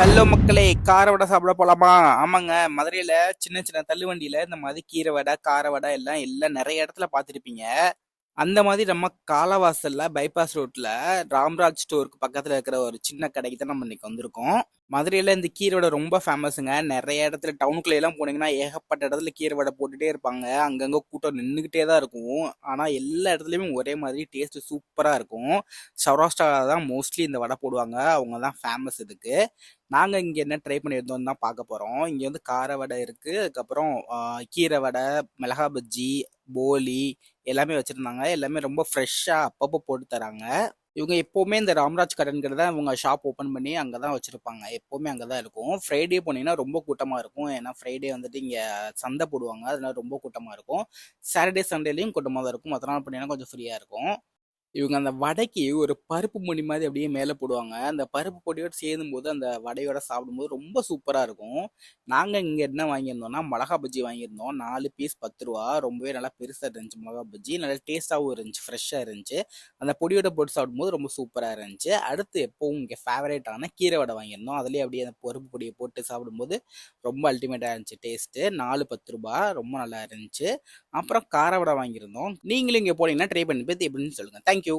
Hello மக்களே, கார வடை சாப்பிட போலாமா? ஆமாங்க, மதுரையில சின்ன சின்ன தள்ளுவண்டியில இந்த மாதிரி கீரை வடை, கார வடை எல்லாம் நிறைய இடத்துல பார்த்துருப்பீங்க. அந்த மாதிரி நம்ம காலவாசல்ல பைபாஸ் ரோட்ல ராம்ராஜ் ஸ்டோருக்கு பக்கத்துல இருக்கிற ஒரு சின்ன கடைக்கு தான் நம்ம இன்னைக்கு வந்திருக்கோம். மதுரையில இந்த கீரை வடை ரொம்ப ஃபேமஸுங்க. நிறைய இடத்துல டவுனுக்குள்ள எல்லாம் போனீங்கன்னா ஏகப்பட்ட இடத்துல கீரை வடை போட்டுட்டே இருப்பாங்க. அங்கங்க கூட்டம் நின்றுகிட்டே தான் இருக்கும். ஆனா எல்லா இடத்துலயுமே ஒரே மாதிரி டேஸ்ட் சூப்பரா இருக்கும். சௌராஷ்டிரா தான் மோஸ்ட்லி இந்த வடை போடுவாங்க. அவங்க தான் ஃபேமஸ் இதுக்கு. நாங்க இங்க என்ன ட்ரை பண்ணியிருந்தோம் தான் பார்க்க போறோம். இங்க வந்து கார வடை இருக்கு. அதுக்கப்புறம் கீரை வடை, மிளகா பஜ்ஜி, போலி எல்லாமே வச்சிருந்தாங்க. எல்லாமே ரொம்ப ஃப்ரெஷ்ஷா அப்பப்போ போட்டு தராங்க. இவங்க எப்பவுமே இந்த ராம்ராஜ் கடைங்கிறத இவங்க ஷாப் ஓப்பன் பண்ணி அங்கதான் வச்சிருப்பாங்க. எப்பவுமே அங்கதான் இருக்கும். ஃப்ரைடே போனீங்கன்னா ரொம்ப கூட்டமா இருக்கும். ஏன்னா ஃப்ரைடே வந்துட்டு இங்க சந்தை போடுவாங்க. அதனால ரொம்ப கூட்டமா இருக்கும். சாட்டர்டே சண்டேலயும் கூட்டமா தான் இருக்கும். மற்ற நாள் போனீங்கன்னா கொஞ்சம் ஃப்ரீயா இருக்கும். இவங்க அந்த வடைக்கு ஒரு பருப்பு பொடி மாதிரி அப்படியே மேலே போடுவாங்க. அந்த பருப்பு பொடியோடு சேரும்போது அந்த வடையோட சாப்பிடும்போது ரொம்ப சூப்பராக இருக்கும். நாங்கள் இங்கே என்ன வாங்கியிருந்தோம்னா மிளகா பஜ்ஜி வாங்கியிருந்தோம். 4 பீஸ் 10 ரூபா. ரொம்பவே நல்லா பெருசாக இருந்துச்சு மிளகா பஜ்ஜி. நல்லா டேஸ்ட்டாகவும் இருந்துச்சு, ஃப்ரெஷ்ஷாக இருந்துச்சு. அந்த பொடியோட போட்டு சாப்பிடும்போது ரொம்ப சூப்பராக இருந்துச்சு. அடுத்து எப்பவும் இங்கே ஃபேவரேட்டான கீரை வடை வாங்கியிருந்தோம். அதுலேயே அப்படியே அந்த பருப்பு பொடியை போட்டு சாப்பிடும்போது ரொம்ப அல்டிமேட்டாக இருந்துச்சு டேஸ்ட்டு. 4 10 ரூபா, ரொம்ப நல்லா இருந்துச்சு. அப்புறம் கார வடை வாங்கியிருந்தோம். நீங்களும் இங்கே போனீங்கன்னா ட்ரை பண்ணி பார்த்து எப்படின்னு சொல்லுங்கள். தேங்க்யூ.